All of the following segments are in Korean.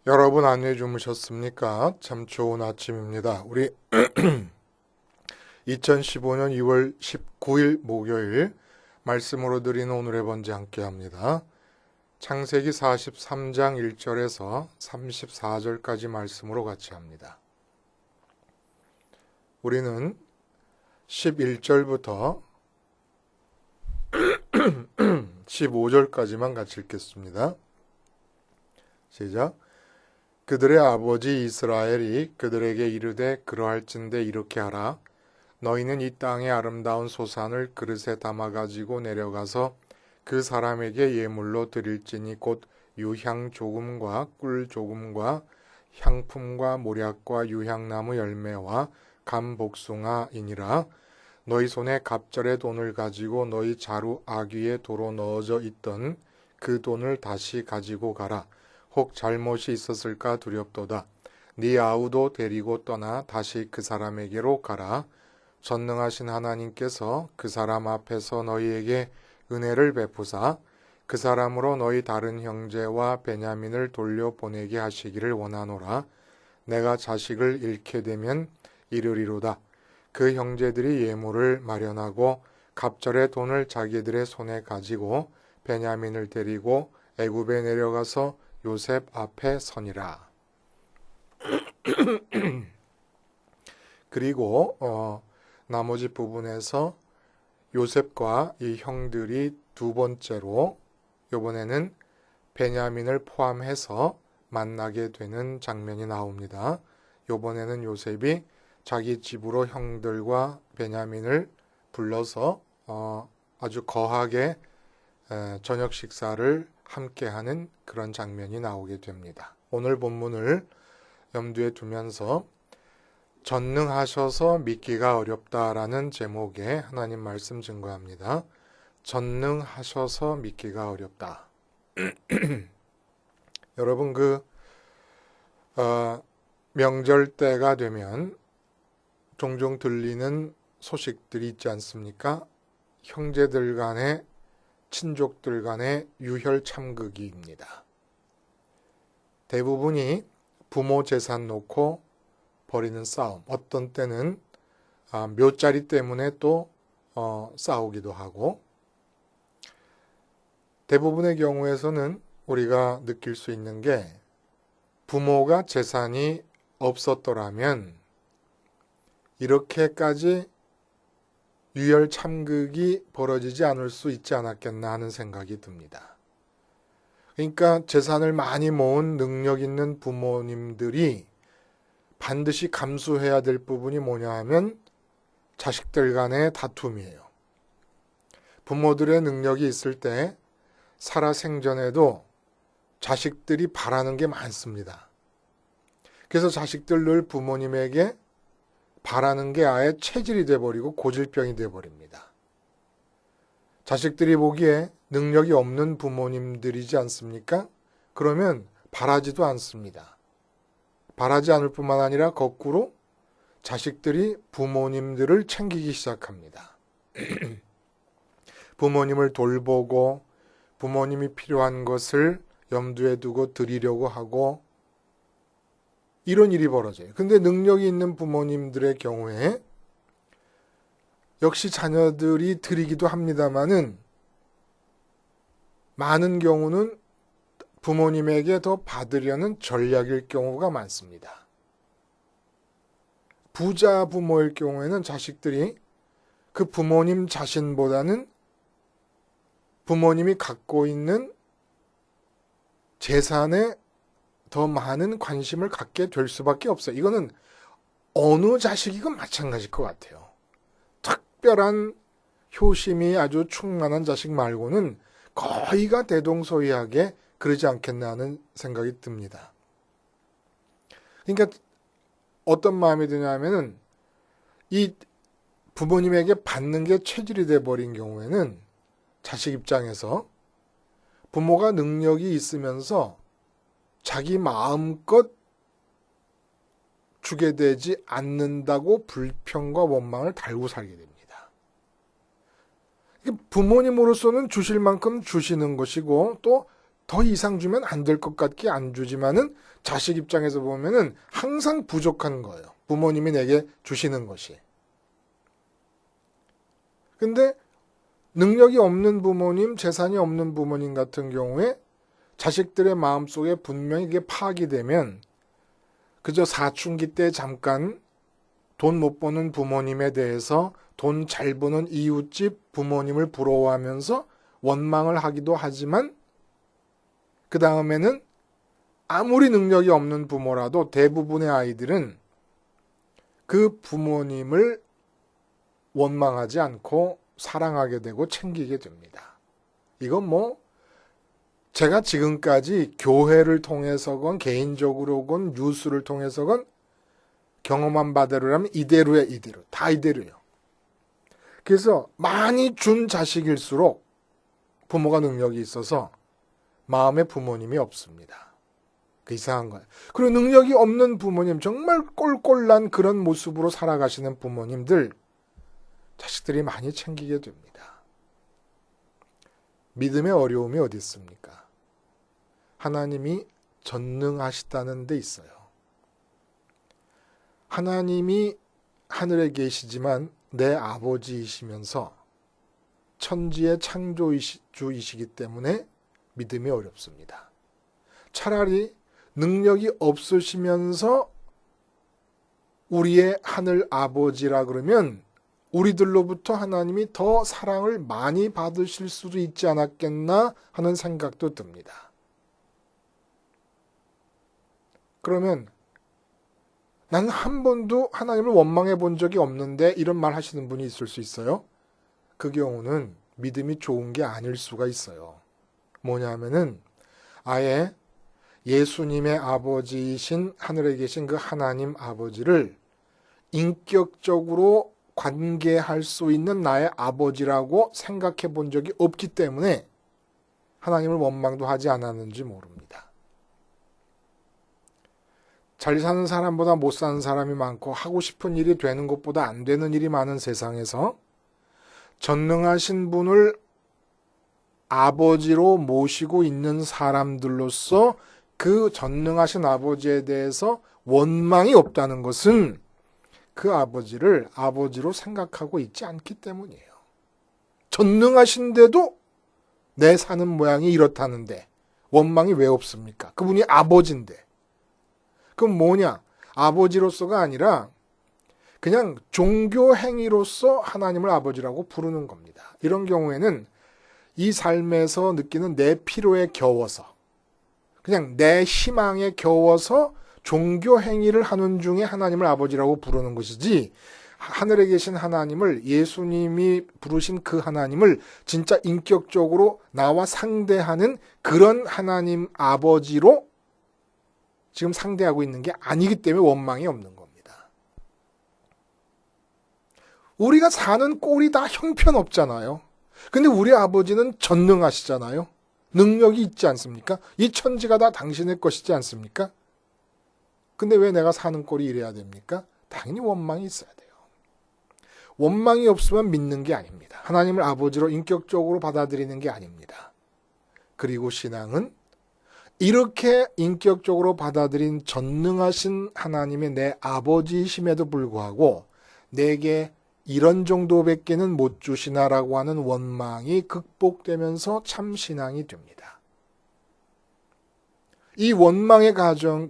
여러분 안녕히 주무셨습니까? 참 좋은 아침입니다. 우리 2015년 2월 19일 목요일 말씀으로 드리는 오늘의 번제 함께 합니다. 창세기 43장 1절에서 34절까지 말씀으로 같이 합니다. 우리는 11절부터 15절까지만 같이 읽겠습니다. 시작. 그들의 아버지 이스라엘이 그들에게 이르되 그러할진대 이렇게 하라. 너희는 이 땅의 아름다운 소산을 그릇에 담아 가지고 내려가서 그 사람에게 예물로 드릴지니 곧 유향 조금과 꿀 조금과 향품과 모략과 유향나무 열매와 감복숭아이니라. 너희 손에 갑절의 돈을 가지고 너희 자루 아귀에 도로 넣어져 있던 그 돈을 다시 가지고 가라. 혹 잘못이 있었을까 두렵도다. 네 아우도 데리고 떠나 다시 그 사람에게로 가라. 전능하신 하나님께서 그 사람 앞에서 너희에게 은혜를 베푸사 그 사람으로 너희 다른 형제와 베냐민을 돌려보내게 하시기를 원하노라. 내가 자식을 잃게 되면 이르리로다. 그 형제들이 예물을 마련하고 갑절의 돈을 자기들의 손에 가지고 베냐민을 데리고 애굽에 내려가서 요셉 앞에 서니라. 그리고 나머지 부분에서 요셉과 이 형들이 두 번째로 이번에는 베냐민을 포함해서 만나게 되는 장면이 나옵니다. 이번에는 요셉이 자기 집으로 형들과 베냐민을 불러서 아주 거하게 저녁 식사를 함께하는 그런 장면이 나오게 됩니다. 오늘 본문을 염두에 두면서 전능하셔서 믿기가 어렵다라는 제목의 하나님 말씀 증거합니다. 전능하셔서 믿기가 어렵다. 여러분 명절 때가 되면 종종 들리는 소식들이 있지 않습니까? 형제들 간의 친족들 간의 유혈 참극입니다. 대부분이 부모 재산 놓고 벌이는 싸움, 어떤 때는 묘자리 때문에 또 싸우기도 하고, 대부분의 경우에서는 우리가 느낄 수 있는 게 부모가 재산이 없었더라면 이렇게까지 유혈 참극이 벌어지지 않을 수 있지 않았겠나 하는 생각이 듭니다. 그러니까 재산을 많이 모은 능력 있는 부모님들이 반드시 감수해야 될 부분이 뭐냐 하면 자식들 간의 다툼이에요. 부모들의 능력이 있을 때 살아생전에도 자식들이 바라는 게 많습니다. 그래서 자식들 늘 부모님에게 바라는 게 아예 체질이 돼버리고 고질병이 돼버립니다. 자식들이 보기에 능력이 없는 부모님들이지 않습니까? 그러면 바라지도 않습니다. 바라지 않을 뿐만 아니라 거꾸로 자식들이 부모님들을 챙기기 시작합니다. 부모님을 돌보고 부모님이 필요한 것을 염두에 두고 드리려고 하고 이런 일이 벌어져요. 근데 능력이 있는 부모님들의 경우에 역시 자녀들이 드리기도 합니다마는 많은 경우는 부모님에게 더 받으려는 전략일 경우가 많습니다. 부자 부모일 경우에는 자식들이 그 부모님 자신보다는 부모님이 갖고 있는 재산에 더 많은 관심을 갖게 될 수밖에 없어요. 이거는 어느 자식이건 마찬가지일 것 같아요. 특별한 효심이 아주 충만한 자식 말고는 거의가 대동소이하게 그러지 않겠나 하는 생각이 듭니다. 그러니까 어떤 마음이 드냐면은 이 부모님에게 받는 게 체질이 돼버린 경우에는 자식 입장에서 부모가 능력이 있으면서 자기 마음껏 주게 되지 않는다고 불평과 원망을 달고 살게 됩니다. 부모님으로서는 주실 만큼 주시는 것이고 또 더 이상 주면 안 될 것 같게 안 주지만은 자식 입장에서 보면은 항상 부족한 거예요. 부모님이 내게 주시는 것이. 근데 능력이 없는 부모님, 재산이 없는 부모님 같은 경우에 자식들의 마음속에 분명히 이게 파악이 되면 그저 사춘기 때 잠깐 돈 못 버는 부모님에 대해서 돈 잘 버는 이웃집 부모님을 부러워하면서 원망을 하기도 하지만 그 다음에는 아무리 능력이 없는 부모라도 대부분의 아이들은 그 부모님을 원망하지 않고 사랑하게 되고 챙기게 됩니다. 이건 뭐 제가 지금까지 교회를 통해서건 개인적으로건 뉴스를 통해서건 경험한 바대로라면 이대로야 이대로. 다 이대로요. 그래서 많이 준 자식일수록 부모가 능력이 있어서 마음에 부모님이 없습니다. 그 이상한 거예요. 그리고 능력이 없는 부모님, 정말 꼴꼴난 그런 모습으로 살아가시는 부모님들, 자식들이 많이 챙기게 됩니다. 믿음의 어려움이 어디 있습니까? 하나님이 전능하시다는 데 있어요. 하나님이 하늘에 계시지만 내 아버지이시면서 천지의 창조주이시기 때문에 믿음이 어렵습니다. 차라리 능력이 없으시면서 우리의 하늘 아버지라 그러면 우리들로부터 하나님이 더 사랑을 많이 받으실 수도 있지 않았겠나 하는 생각도 듭니다. 그러면 나는 한 번도 하나님을 원망해 본 적이 없는데 이런 말 하시는 분이 있을 수 있어요. 그 경우는 믿음이 좋은 게 아닐 수가 있어요. 뭐냐면은 아예 예수님의 아버지이신 하늘에 계신 그 하나님 아버지를 인격적으로 관계할 수 있는 나의 아버지라고 생각해 본 적이 없기 때문에 하나님을 원망도 하지 않았는지 모릅니다. 잘 사는 사람보다 못 사는 사람이 많고 하고 싶은 일이 되는 것보다 안 되는 일이 많은 세상에서 전능하신 분을 아버지로 모시고 있는 사람들로서 그 전능하신 아버지에 대해서 원망이 없다는 것은 그 아버지를 아버지로 생각하고 있지 않기 때문이에요. 전능하신데도 내 사는 모양이 이렇다는데 원망이 왜 없습니까? 그분이 아버지인데. 그럼 뭐냐? 아버지로서가 아니라 그냥 종교 행위로서 하나님을 아버지라고 부르는 겁니다. 이런 경우에는 이 삶에서 느끼는 내 필요에 겨워서 그냥 내 희망에 겨워서 종교 행위를 하는 중에 하나님을 아버지라고 부르는 것이지 하늘에 계신 하나님을 예수님이 부르신 그 하나님을 진짜 인격적으로 나와 상대하는 그런 하나님 아버지로 지금 상대하고 있는 게 아니기 때문에 원망이 없는 겁니다. 우리가 사는 꼴이 다 형편없잖아요. 근데 우리 아버지는 전능하시잖아요. 능력이 있지 않습니까? 이 천지가 다 당신의 것이지 않습니까? 근데 왜 내가 사는 꼴이 이래야 됩니까? 당연히 원망이 있어야 돼요. 원망이 없으면 믿는 게 아닙니다. 하나님을 아버지로 인격적으로 받아들이는 게 아닙니다. 그리고 신앙은 이렇게 인격적으로 받아들인 전능하신 하나님의 내 아버지이심에도 불구하고 내게 이런 정도밖에는 못 주시나라고 하는 원망이 극복되면서 참 신앙이 됩니다. 이 원망의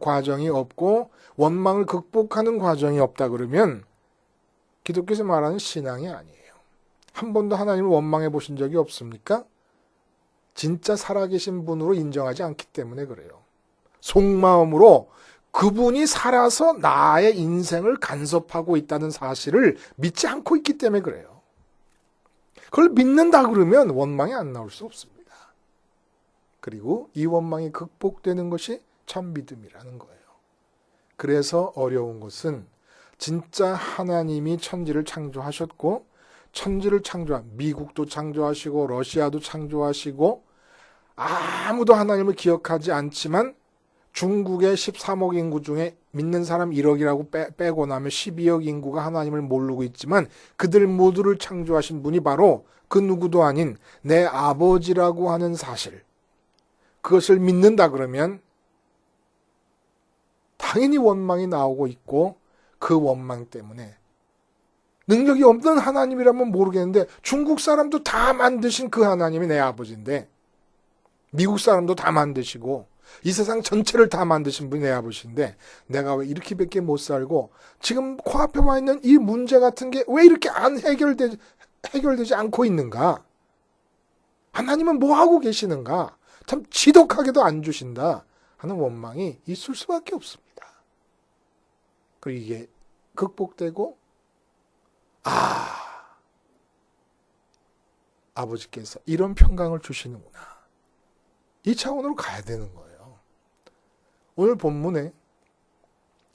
과정이 없고 원망을 극복하는 과정이 없다 그러면 기독교에서 말하는 신앙이 아니에요. 한 번도 하나님을 원망해 보신 적이 없습니까? 진짜 살아계신 분으로 인정하지 않기 때문에 그래요. 속마음으로 그분이 살아서 나의 인생을 간섭하고 있다는 사실을 믿지 않고 있기 때문에 그래요. 그걸 믿는다 그러면 원망이 안 나올 수 없습니다. 그리고 이 원망이 극복되는 것이 참 믿음이라는 거예요. 그래서 어려운 것은 진짜 하나님이 천지를 창조하셨고 천지를 미국도 창조하시고 러시아도 창조하시고 아무도 하나님을 기억하지 않지만 중국의 13억 인구 중에 믿는 사람 1억이라고 빼고 나면 12억 인구가 하나님을 모르고 있지만 그들 모두를 창조하신 분이 바로 그 누구도 아닌 내 아버지라고 하는 사실. 그것을 믿는다 그러면 당연히 원망이 나오고 있고 그 원망 때문에 능력이 없는 하나님이라면 모르겠는데 중국 사람도 다 만드신 그 하나님이 내 아버지인데 미국 사람도 다 만드시고 이 세상 전체를 다 만드신 분이 내 아버지인데 내가 왜 이렇게밖에 못 살고 지금 코앞에 와 있는 이 문제 같은 게 왜 이렇게 안 해결되지 않고 있는가? 하나님은 뭐 하고 계시는가? 참 지독하게도 안 주신다 하는 원망이 있을 수밖에 없습니다. 그리고 이게 극복되고 아버지께서 이런 평강을 주시는구나. 이 차원으로 가야 되는 거예요. 오늘 본문에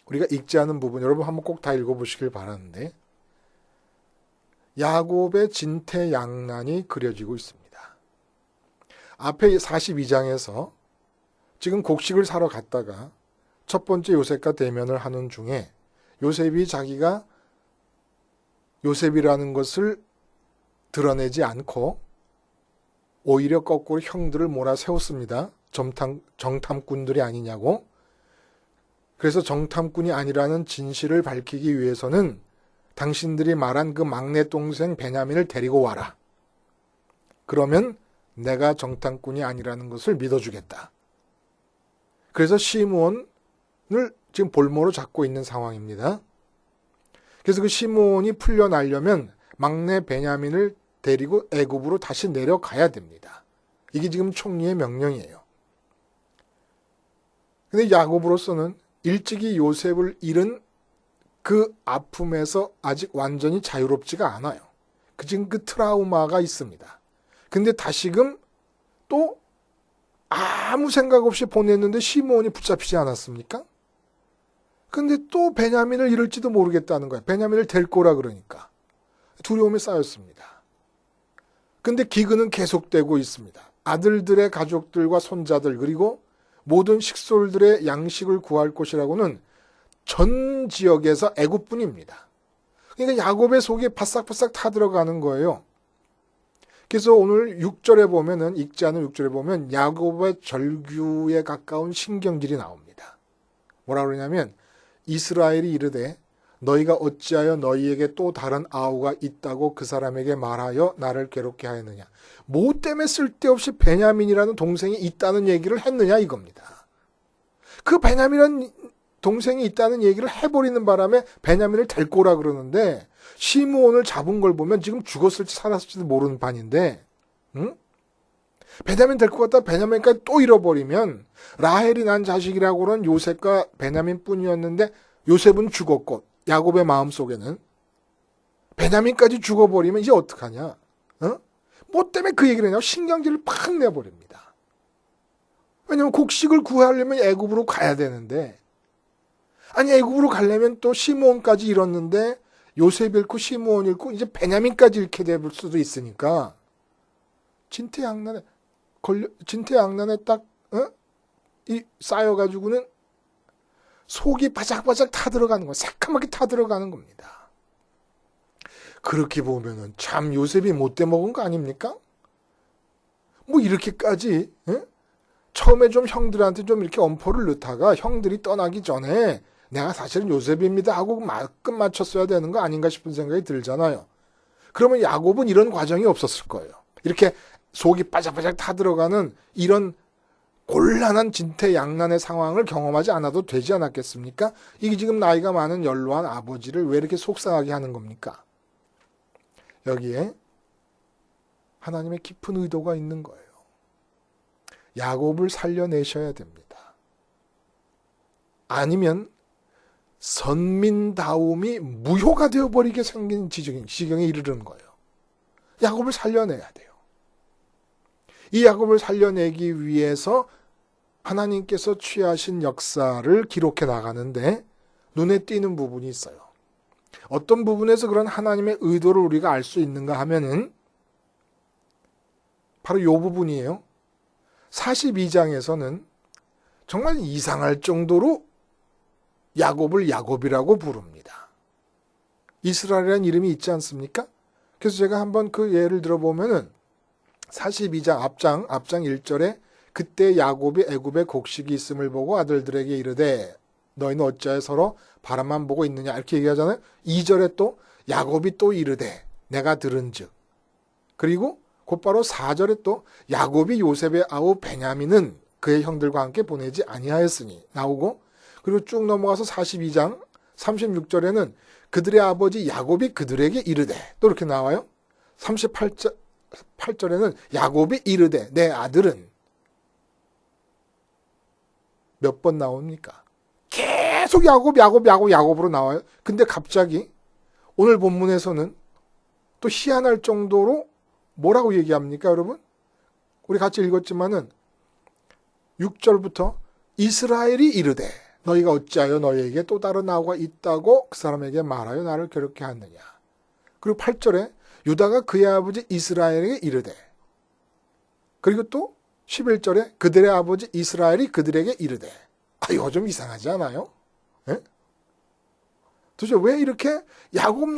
우리가 읽지 않은 부분 여러분 한번 꼭 다 읽어보시길 바라는데 야곱의 진퇴양난이 그려지고 있습니다. 앞에 42장에서 지금 곡식을 사러 갔다가 첫 번째 요셉과 대면을 하는 중에 요셉이 자기가 요셉이라는 것을 드러내지 않고 오히려 거꾸로 형들을 몰아세웠습니다. 정탐꾼들이 아니냐고. 그래서 정탐꾼이 아니라는 진실을 밝히기 위해서는 당신들이 말한 그 막내 동생 베냐민을 데리고 와라. 그러면 내가 정탐꾼이 아니라는 것을 믿어주겠다. 그래서 시므온을 지금 볼모로 잡고 있는 상황입니다. 그래서 그 시므온이 풀려나려면 막내 베냐민을 데리고 애굽으로 다시 내려가야 됩니다. 이게 지금 총리의 명령이에요. 근데 야곱으로서는 일찍이 요셉을 잃은 그 아픔에서 아직 완전히 자유롭지가 않아요. 지금 그 트라우마가 있습니다. 근데 다시금 또 아무 생각 없이 보냈는데 시므온이 붙잡히지 않았습니까? 근데 또 베냐민을 잃을지도 모르겠다는 거예요. 베냐민을 될 거라 그러니까. 두려움이 쌓였습니다. 근데 기근은 계속되고 있습니다. 아들들의 가족들과 손자들 그리고 모든 식솔들의 양식을 구할 곳이라고는 전 지역에서 애굽뿐입니다. 그러니까 야곱의 속이 바싹바싹 타들어가는 거예요. 그래서 오늘 6절에 보면은 읽지 않은 6절에 보면 야곱의 절규에 가까운 신경질이 나옵니다. 뭐라 그러냐면 이스라엘이 이르되 너희가 어찌하여 너희에게 또 다른 아우가 있다고 그 사람에게 말하여 나를 괴롭게 하였느냐. 뭐 때문에 쓸데없이 베냐민이라는 동생이 있다는 얘기를 했느냐 이겁니다. 그 베냐민이라는 동생이 있다는 얘기를 해버리는 바람에 베냐민을 데리고 오라 그러는데 시므온을 잡은 걸 보면 지금 죽었을지 살았을지도 모르는 판인데 응? 베냐민 데리고 갔다 베냐민까지 또 잃어버리면 라헬이 난 자식이라고는 요셉과 베냐민 뿐이었는데 요셉은 죽었고 야곱의 마음속에는 베냐민까지 죽어버리면 이제 어떡하냐? 뭐 때문에 그 얘기를 했냐고 신경질을 팍 내버립니다. 왜냐면 곡식을 구하려면 애굽으로 가야 되는데 아니 애굽으로 가려면 또 시므온까지 잃었는데 요셉 잃고 시므온 잃고 이제 베냐민까지 잃게 될 수도 있으니까 진퇴양난에 딱 쌓여가지고는 속이 바짝바짝 타들어가는 거예요. 새카맣게 타들어가는 겁니다. 그렇게 보면은 참 요셉이 못돼 먹은 거 아닙니까? 뭐 이렇게까지 처음에 좀 형들한테 좀 이렇게 엄포를 넣다가 형들이 떠나기 전에 내가 사실은 요셉입니다 하고 끝 맞췄어야 되는 거 아닌가 싶은 생각이 들잖아요. 그러면 야곱은 이런 과정이 없었을 거예요. 이렇게 속이 바짝바짝 타들어가는 이런 곤란한 진퇴양난의 상황을 경험하지 않아도 되지 않았겠습니까? 이게 지금 나이가 많은 연로한 아버지를 왜 이렇게 속상하게 하는 겁니까? 여기에 하나님의 깊은 의도가 있는 거예요. 야곱을 살려내셔야 됩니다. 아니면 선민다움이 무효가 되어버리게 생긴 지경에 이르는 거예요. 야곱을 살려내야 돼요. 이 야곱을 살려내기 위해서 하나님께서 취하신 역사를 기록해 나가는데 눈에 띄는 부분이 있어요. 어떤 부분에서 그런 하나님의 의도를 우리가 알 수 있는가 하면은 바로 이 부분이에요. 42장에서는 정말 이상할 정도로 야곱을 야곱이라고 부릅니다. 이스라엘이라는 이름이 있지 않습니까? 그래서 제가 한번 그 예를 들어보면은 42장 앞장 1절에 그때 야곱이 애굽에 곡식이 있음을 보고 아들들에게 이르되 너희는 어찌하여 서로 바람만 보고 있느냐 이렇게 얘기하잖아요. 2절에 또 야곱이 또 이르되 내가 들은즉, 그리고 곧바로 4절에 또 야곱이 요셉의 아우 베냐민은 그의 형들과 함께 보내지 아니하였으니 나오고, 그리고 쭉 넘어가서 42장 36절에는 그들의 아버지 야곱이 그들에게 이르되 또 이렇게 나와요. 38절에는 야곱이 이르되 내 아들은 몇 번 나옵니까? 계속 야곱으로 나와요. 근데 갑자기 오늘 본문에서는 또 희한할 정도로 뭐라고 얘기합니까, 여러분? 우리 같이 읽었지만은 6절부터 이스라엘이 이르되 너희가 어찌하여 너희에게 또 다른 아우가 있다고 그 사람에게 말하여 나를 괴롭게 하느냐. 그리고 8절에 유다가 그의 아버지 이스라엘에게 이르되, 그리고 또 11절에 그들의 아버지 이스라엘이 그들에게 이르되. 이거 좀 이상하지 않아요? 예? 도대체 왜 이렇게 야곱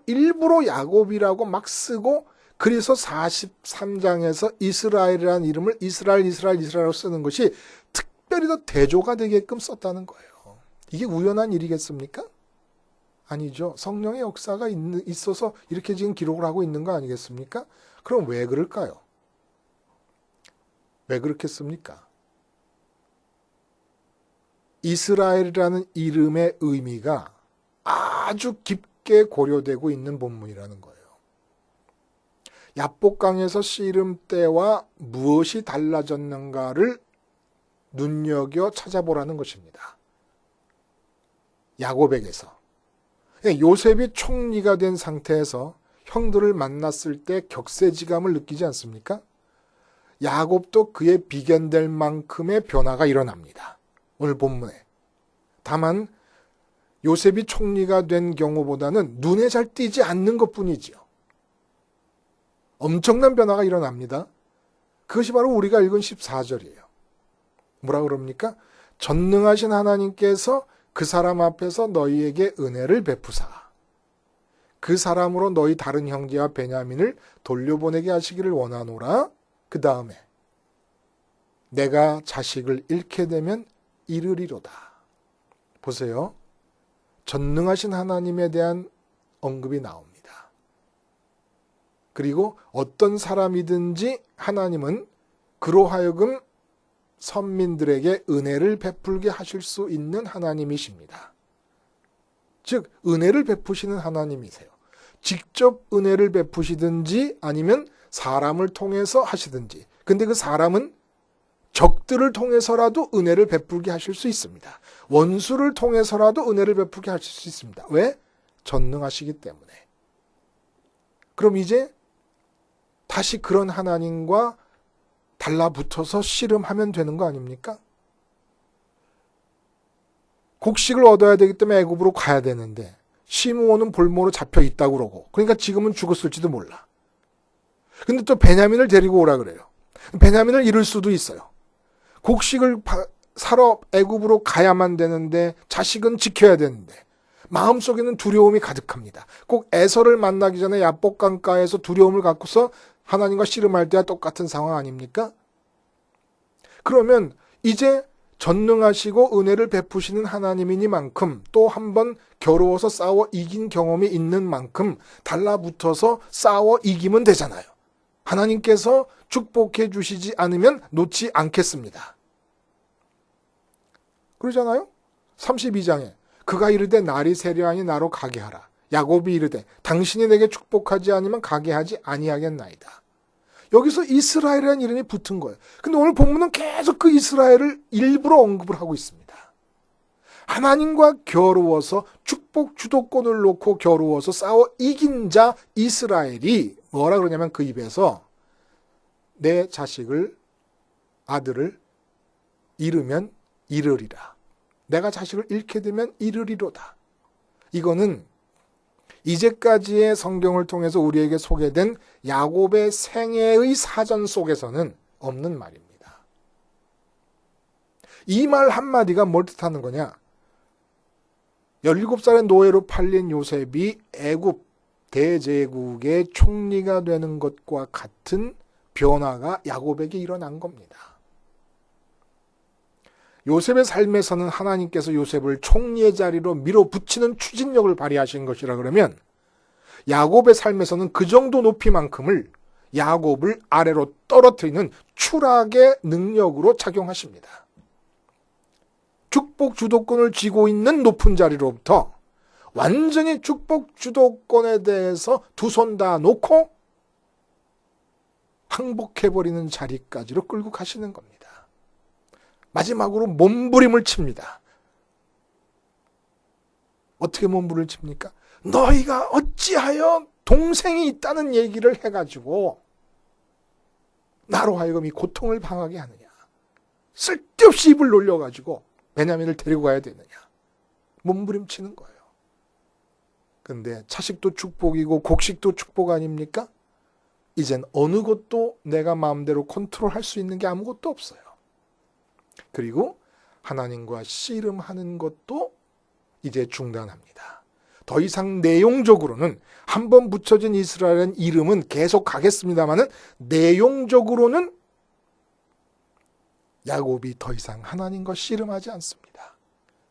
일부러 야곱이라고 막 쓰고, 그래서 43장에서 이스라엘이라는 이름을 이스라엘이라고 쓰는 것이 특별히 더 대조가 되게끔 썼다는 거예요. 이게 우연한 일이겠습니까? 아니죠. 성령의 역사가 있어서 이렇게 지금 기록을 하고 있는 거 아니겠습니까? 그럼 왜 그럴까요? 왜 그렇겠습니까? 이스라엘이라는 이름의 의미가 아주 깊게 고려되고 있는 본문이라는 거예요. 야복강에서 씨름 때와 무엇이 달라졌는가를 눈여겨 찾아보라는 것입니다. 야곱에게서. 요셉이 총리가 된 상태에서 형들을 만났을 때 격세지감을 느끼지 않습니까? 야곱도 그에 비견될 만큼의 변화가 일어납니다. 오늘 본문에. 다만 요셉이 총리가 된 경우보다는 눈에 잘 띄지 않는 것뿐이지요. 엄청난 변화가 일어납니다. 그것이 바로 우리가 읽은 14절이에요. 뭐라 그럽니까? 전능하신 하나님께서 그 사람 앞에서 너희에게 은혜를 베푸사 그 사람으로 너희 다른 형제와 베냐민을 돌려보내게 하시기를 원하노라. 그 다음에 내가 자식을 잃게 되면 잃으리로다. 보세요. 전능하신 하나님에 대한 언급이 나옵니다. 그리고 어떤 사람이든지 하나님은 그로 하여금 선민들에게 은혜를 베풀게 하실 수 있는 하나님이십니다. 즉 은혜를 베푸시는 하나님이세요. 직접 은혜를 베푸시든지 아니면 사람을 통해서 하시든지. 근데 그 사람은 적들을 통해서라도 은혜를 베풀게 하실 수 있습니다. 원수를 통해서라도 은혜를 베풀게 하실 수 있습니다. 왜? 전능하시기 때문에. 그럼 이제 다시 그런 하나님과 달라붙어서 씨름하면 되는 거 아닙니까? 곡식을 얻어야 되기 때문에 애굽으로 가야 되는데 시므온은 볼모로 잡혀 있다고 그러고, 그러니까 지금은 죽었을지도 몰라. 근데 또 베냐민을 데리고 오라 그래요. 베냐민을 잃을 수도 있어요. 곡식을 사러 애굽으로 가야만 되는데 자식은 지켜야 되는데 마음속에는 두려움이 가득합니다. 꼭 에서를 만나기 전에 야복강가에서 두려움을 갖고서 하나님과 씨름할 때와 똑같은 상황 아닙니까? 그러면 이제 전능하시고 은혜를 베푸시는 하나님이니만큼 또 한 번 겨루어서 싸워 이긴 경험이 있는 만큼 달라붙어서 싸워 이기면 되잖아요. 하나님께서 축복해 주시지 않으면 놓지 않겠습니다. 그러잖아요. 32장에 그가 이르되 날이 세려하니 나로 가게 하라. 야곱이 이르되 당신이 내게 축복하지 않으면 가게 하지 아니하겠나이다. 여기서 이스라엘이라는 이름이 붙은 거예요. 근데 오늘 본문은 계속 그 이스라엘을 일부러 언급을 하고 있습니다. 하나님과 겨루어서 축복 주도권을 놓고 겨루어서 싸워 이긴 자 이스라엘이 뭐라 그러냐면 그 입에서 내 자식을, 아들을 잃으면 잃으리라. 내가 자식을 잃게 되면 잃으리로다. 이거는 이제까지의 성경을 통해서 우리에게 소개된 야곱의 생애의 사전 속에서는 없는 말입니다. 이 말 한마디가 뭘 뜻하는 거냐? 17살의 노예로 팔린 요셉이 애굽 대제국의 총리가 되는 것과 같은 변화가 야곱에게 일어난 겁니다. 요셉의 삶에서는 하나님께서 요셉을 총리의 자리로 밀어붙이는 추진력을 발휘하신 것이라 그러면 야곱의 삶에서는 그 정도 높이만큼을 야곱을 아래로 떨어뜨리는 추락의 능력으로 작용하십니다. 축복 주도권을 쥐고 있는 높은 자리로부터 완전히 축복 주도권에 대해서 두 손 다 놓고 항복해버리는 자리까지로 끌고 가시는 겁니다. 마지막으로 몸부림을 칩니다. 어떻게 몸부림을 칩니까? 너희가 어찌하여 동생이 있다는 얘기를 해가지고 나로 하여금 이 고통을 당하게 하느냐. 쓸데없이 입을 놀려가지고 베냐민을 데리고 가야 되느냐. 몸부림치는 거예요. 근데 차식도 축복이고 곡식도 축복 아닙니까? 이젠 어느 것도 내가 마음대로 컨트롤할 수 있는 게 아무것도 없어요. 그리고 하나님과 씨름하는 것도 이제 중단합니다. 더 이상 내용적으로는 한번 붙여진 이스라엘은 이름은 계속 가겠습니다만은 내용적으로는 야곱이 더 이상 하나님과 씨름하지 않습니다.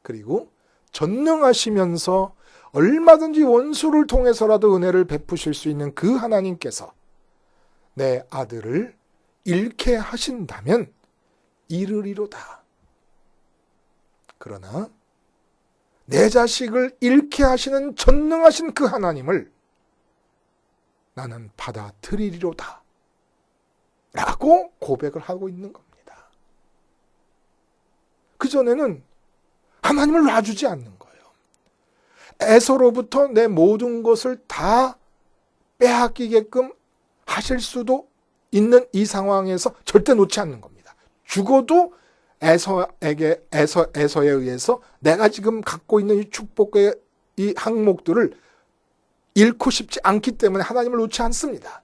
그리고 전능하시면서 얼마든지 원수를 통해서라도 은혜를 베푸실 수 있는 그 하나님께서 내 아들을 잃게 하신다면 이르리로다. 그러나 내 자식을 잃게 하시는 전능하신 그 하나님을 나는 받아들이리로다. 라고 고백을 하고 있는 겁니다. 그전에는 하나님을 놔주지 않는 거예요. 에서로부터 내 모든 것을 다 빼앗기게끔 하실 수도 있는 이 상황에서 절대 놓지 않는 겁니다. 죽어도 에서에 의해서 내가 지금 갖고 있는 이 축복의 이 항목들을 잃고 싶지 않기 때문에 하나님을 놓지 않습니다.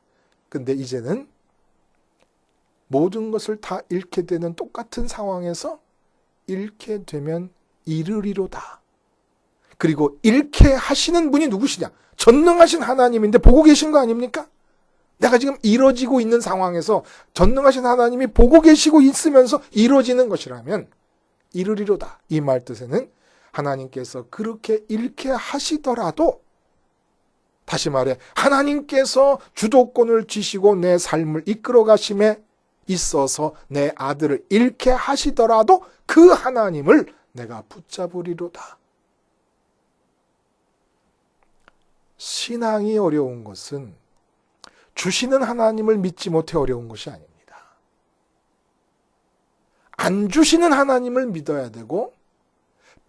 근데 이제는 모든 것을 다 잃게 되는 똑같은 상황에서 잃게 되면 이르리로다. 그리고 잃게 하시는 분이 누구시냐? 전능하신 하나님인데 보고 계신 거 아닙니까? 내가 지금 이뤄지고 있는 상황에서 전능하신 하나님이 보고 계시고 있으면서 이뤄지는 것이라면 이르리로다. 이 말 뜻에는 하나님께서 그렇게 잃게 하시더라도, 다시 말해 하나님께서 주도권을 쥐시고 내 삶을 이끌어 가심에 있어서 내 아들을 잃게 하시더라도 그 하나님을 내가 붙잡으리로다. 신앙이 어려운 것은 주시는 하나님을 믿지 못해 어려운 것이 아닙니다. 안 주시는 하나님을 믿어야 되고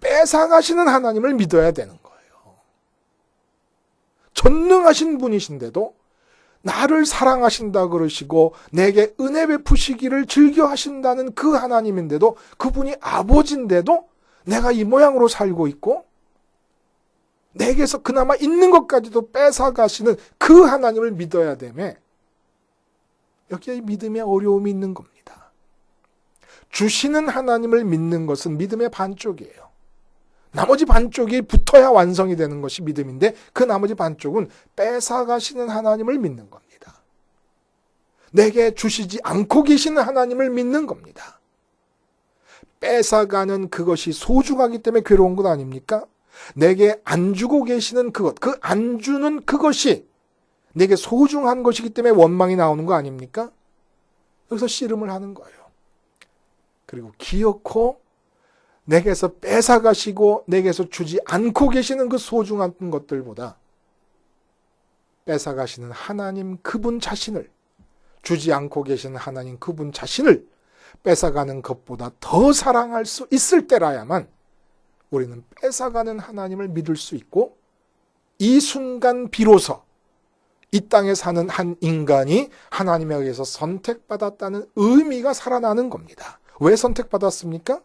뺏어가시는 하나님을 믿어야 되는 거예요. 전능하신 분이신데도 나를 사랑하신다 그러시고 내게 은혜 베푸시기를 즐겨 하신다는 그 하나님인데도, 그분이 아버지인데도 내가 이 모양으로 살고 있고 내게서 그나마 있는 것까지도 뺏어가시는 그 하나님을 믿어야 되며, 여기에 믿음의 어려움이 있는 겁니다. 주시는 하나님을 믿는 것은 믿음의 반쪽이에요. 나머지 반쪽이 붙어야 완성이 되는 것이 믿음인데 그 나머지 반쪽은 뺏어가시는 하나님을 믿는 겁니다. 내게 주시지 않고 계시는 하나님을 믿는 겁니다. 뺏어가는 그것이 소중하기 때문에 괴로운 것 아닙니까? 내게 안 주고 계시는 그것, 그 안 주는 그것이 내게 소중한 것이기 때문에 원망이 나오는 거 아닙니까? 여기서 씨름을 하는 거예요. 그리고 기어코 내게서 뺏어가시고 내게서 주지 않고 계시는 그 소중한 것들보다 뺏어가시는 하나님 그분 자신을, 주지 않고 계시는 하나님 그분 자신을 뺏어가는 것보다 더 사랑할 수 있을 때라야만 우리는 뺏어가는 하나님을 믿을 수 있고, 이 순간 비로소 이 땅에 사는 한 인간이 하나님에 의해서 선택받았다는 의미가 살아나는 겁니다. 왜 선택받았습니까?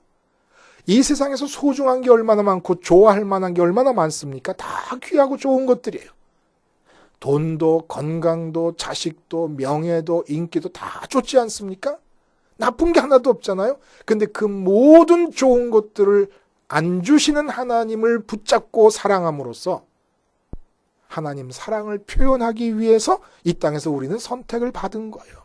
이 세상에서 소중한 게 얼마나 많고 좋아할 만한 게 얼마나 많습니까? 다 귀하고 좋은 것들이에요. 돈도 건강도 자식도 명예도 인기도 다 좋지 않습니까? 나쁜 게 하나도 없잖아요. 근데 그 모든 좋은 것들을 안 주시는 하나님을 붙잡고 사랑함으로써 하나님 사랑을 표현하기 위해서 이 땅에서 우리는 선택을 받은 거예요.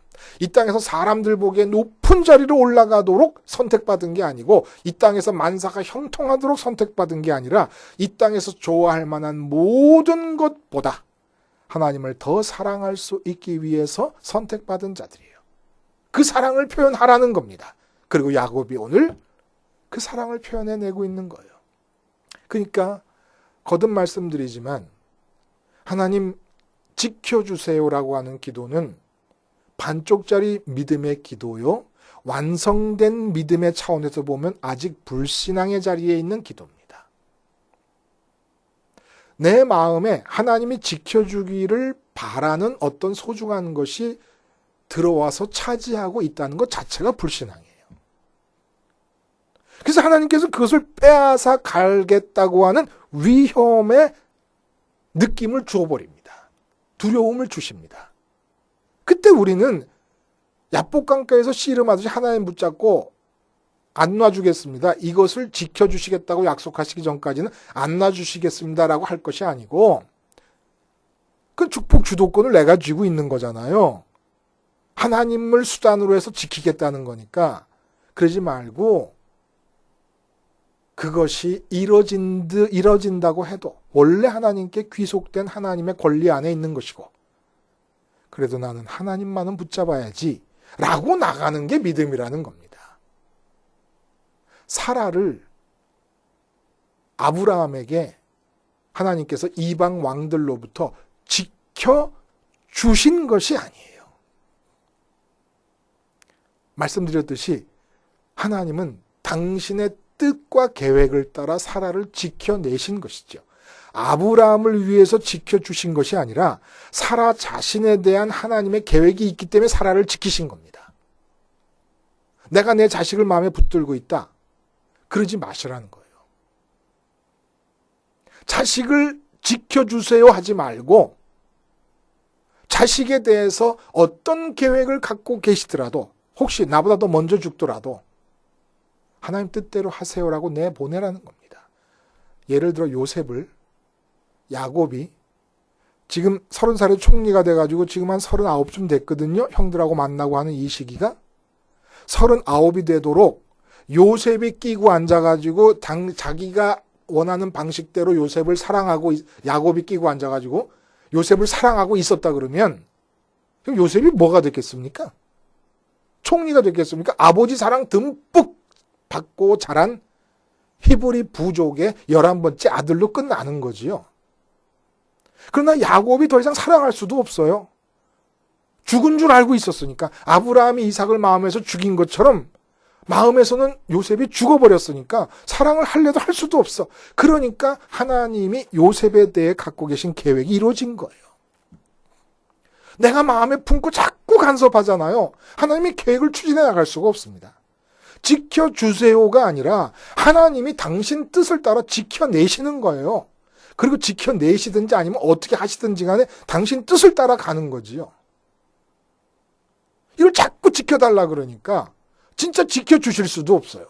이 땅에서 사람들 보기에 높은 자리로 올라가도록 선택받은 게 아니고 이 땅에서 만사가 형통하도록 선택받은 게 아니라 이 땅에서 좋아할 만한 모든 것보다 하나님을 더 사랑할 수 있기 위해서 선택받은 자들이에요. 그 사랑을 표현하라는 겁니다. 그리고 야곱이 오늘 그 사랑을 표현해내고 있는 거예요. 그러니까 거듭 말씀드리지만 하나님 지켜주세요라고 하는 기도는 반쪽짜리 믿음의 기도요. 완성된 믿음의 차원에서 보면 아직 불신앙의 자리에 있는 기도입니다. 내 마음에 하나님이 지켜주기를 바라는 어떤 소중한 것이 들어와서 차지하고 있다는 것 자체가 불신앙이에요. 그래서 하나님께서 그것을 빼앗아 가겠다고 하는 위험의 느낌을 주어버립니다. 두려움을 주십니다. 그때 우리는 야복강가에서 씨름하듯이 하나님 붙잡고 안 놔주겠습니다. 이것을 지켜주시겠다고 약속하시기 전까지는 안 놔주시겠습니다라고 할 것이 아니고 그 축복 주도권을 내가 쥐고 있는 거잖아요. 하나님을 수단으로 해서 지키겠다는 거니까 그러지 말고 그것이 이뤄진다고 해도 원래 하나님께 귀속된 하나님의 권리 안에 있는 것이고 그래도 나는 하나님만은 붙잡아야지 라고 나가는 게 믿음이라는 겁니다. 사라를 아브라함에게 하나님께서 이방 왕들로부터 지켜주신 것이 아니에요. 말씀드렸듯이 하나님은 당신의 뜻과 계획을 따라 사라를 지켜내신 것이죠. 아브라함을 위해서 지켜주신 것이 아니라 사라 자신에 대한 하나님의 계획이 있기 때문에 사라를 지키신 겁니다. 내가 내 자식을 마음에 붙들고 있다. 그러지 마시라는 거예요. 자식을 지켜주세요 하지 말고 자식에 대해서 어떤 계획을 갖고 계시더라도 혹시 나보다 더 먼저 죽더라도 하나님 뜻대로 하세요라고 내보내라는 겁니다. 예를 들어 요셉을 야곱이 지금 30살의 총리가 돼가지고 지금 한 39쯤 됐거든요. 형들하고 만나고 하는 이 시기가 39이 되도록 요셉이 끼고 앉아가지고 자기가 원하는 방식대로 요셉을 사랑하고 야곱이 끼고 앉아가지고 요셉을 사랑하고 있었다 그러면 그럼 요셉이 뭐가 됐겠습니까? 총리가 됐겠습니까? 아버지 사랑 듬뿍 받고 자란 히브리 부족의 11번째 아들로 끝나는 거지요. 그러나 야곱이 더 이상 사랑할 수도 없어요. 죽은 줄 알고 있었으니까. 아브라함이 이삭을 마음에서 죽인 것처럼 마음에서는 요셉이 죽어버렸으니까 사랑을 할래도 할 수도 없어. 그러니까 하나님이 요셉에 대해 갖고 계신 계획이 이루어진 거예요. 내가 마음에 품고 자꾸 간섭하잖아요. 하나님이 계획을 추진해 나갈 수가 없습니다. 지켜주세요가 아니라 하나님이 당신 뜻을 따라 지켜내시는 거예요. 그리고 지켜내시든지 아니면 어떻게 하시든지 간에 당신 뜻을 따라 가는 거지요. 이걸 자꾸 지켜달라 그러니까 진짜 지켜주실 수도 없어요.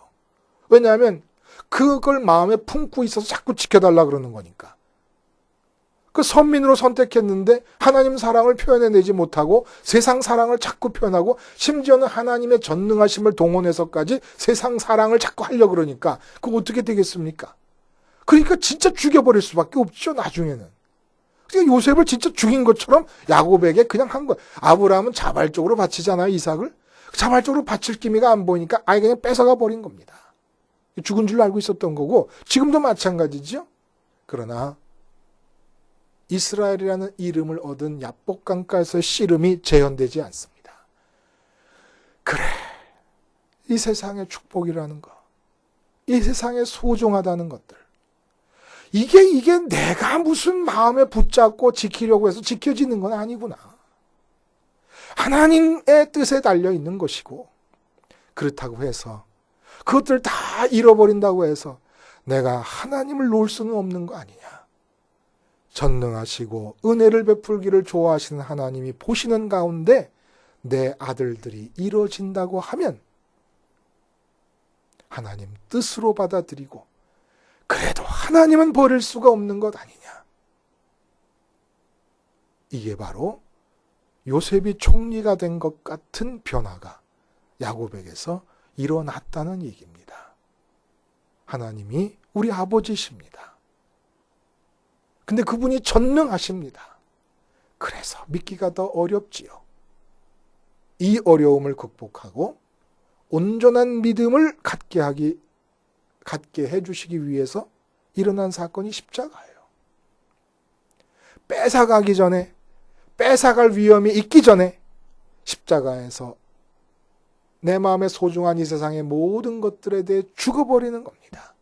왜냐하면 그걸 마음에 품고 있어서 자꾸 지켜달라 그러는 거니까. 그 선민으로 선택했는데 하나님 사랑을 표현해내지 못하고 세상 사랑을 자꾸 표현하고 심지어는 하나님의 전능하심을 동원해서까지 세상 사랑을 자꾸 하려고 그러니까 그거 어떻게 되겠습니까? 그러니까 진짜 죽여버릴 수밖에 없죠, 나중에는. 그러니까 요셉을 진짜 죽인 것처럼 야곱에게 그냥 한 거예요. 아브라함은 자발적으로 바치잖아요, 이삭을. 자발적으로 바칠 기미가 안 보이니까 아예 그냥 뺏어가 버린 겁니다. 죽은 줄 알고 있었던 거고 지금도 마찬가지죠. 그러나 이스라엘이라는 이름을 얻은 야복강가에서 씨름이 재현되지 않습니다. 그래, 이 세상의 축복이라는 거, 이 세상에 소중하다는 것들, 이게 내가 무슨 마음에 붙잡고 지키려고 해서 지켜지는 건 아니구나. 하나님의 뜻에 달려있는 것이고 그렇다고 해서 그것들 다 잃어버린다고 해서 내가 하나님을 놓을 수는 없는 거 아니냐. 전능하시고 은혜를 베풀기를 좋아하시는 하나님이 보시는 가운데 내 아들들이 이루어진다고 하면 하나님 뜻으로 받아들이고 그래도 하나님은 버릴 수가 없는 것 아니냐. 이게 바로 요셉이 총리가 된 것 같은 변화가 야곱에게서 일어났다는 얘기입니다. 하나님이 우리 아버지십니다. 근데 그분이 전능하십니다. 그래서 믿기가 더 어렵지요. 이 어려움을 극복하고 온전한 믿음을 갖게 해주시기 위해서 일어난 사건이 십자가예요. 뺏어가기 전에, 뺏어갈 위험이 있기 전에 십자가에서 내 마음에 소중한 이 세상의 모든 것들에 대해 죽어버리는 겁니다.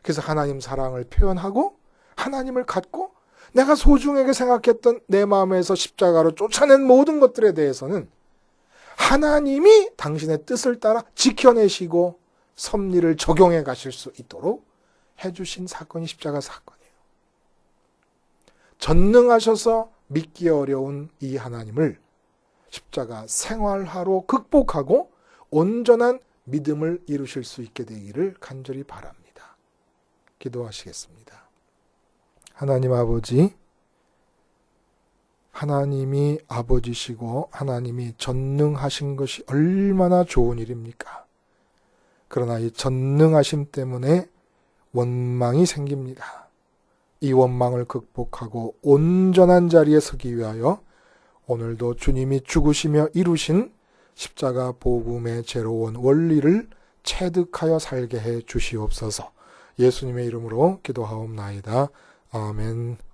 그래서 하나님 사랑을 표현하고 하나님을 갖고 내가 소중하게 생각했던 내 마음에서 십자가로 쫓아낸 모든 것들에 대해서는 하나님이 당신의 뜻을 따라 지켜내시고 섭리를 적용해 가실 수 있도록 해주신 사건이 십자가 사건이에요. 전능하셔서 믿기 어려운 이 하나님을 십자가 생활화로 극복하고 온전한 믿음을 이루실 수 있게 되기를 간절히 바랍니다. 기도하시겠습니다. 하나님 아버지, 하나님이 아버지시고 하나님이 전능하신 것이 얼마나 좋은 일입니까? 그러나 이 전능하심 때문에 원망이 생깁니다. 이 원망을 극복하고 온전한 자리에 서기 위하여 오늘도 주님이 죽으시며 이루신 십자가 복음의 제로원 원리를 체득하여 살게 해 주시옵소서. 예수님의 이름으로 기도하옵나이다. 아멘.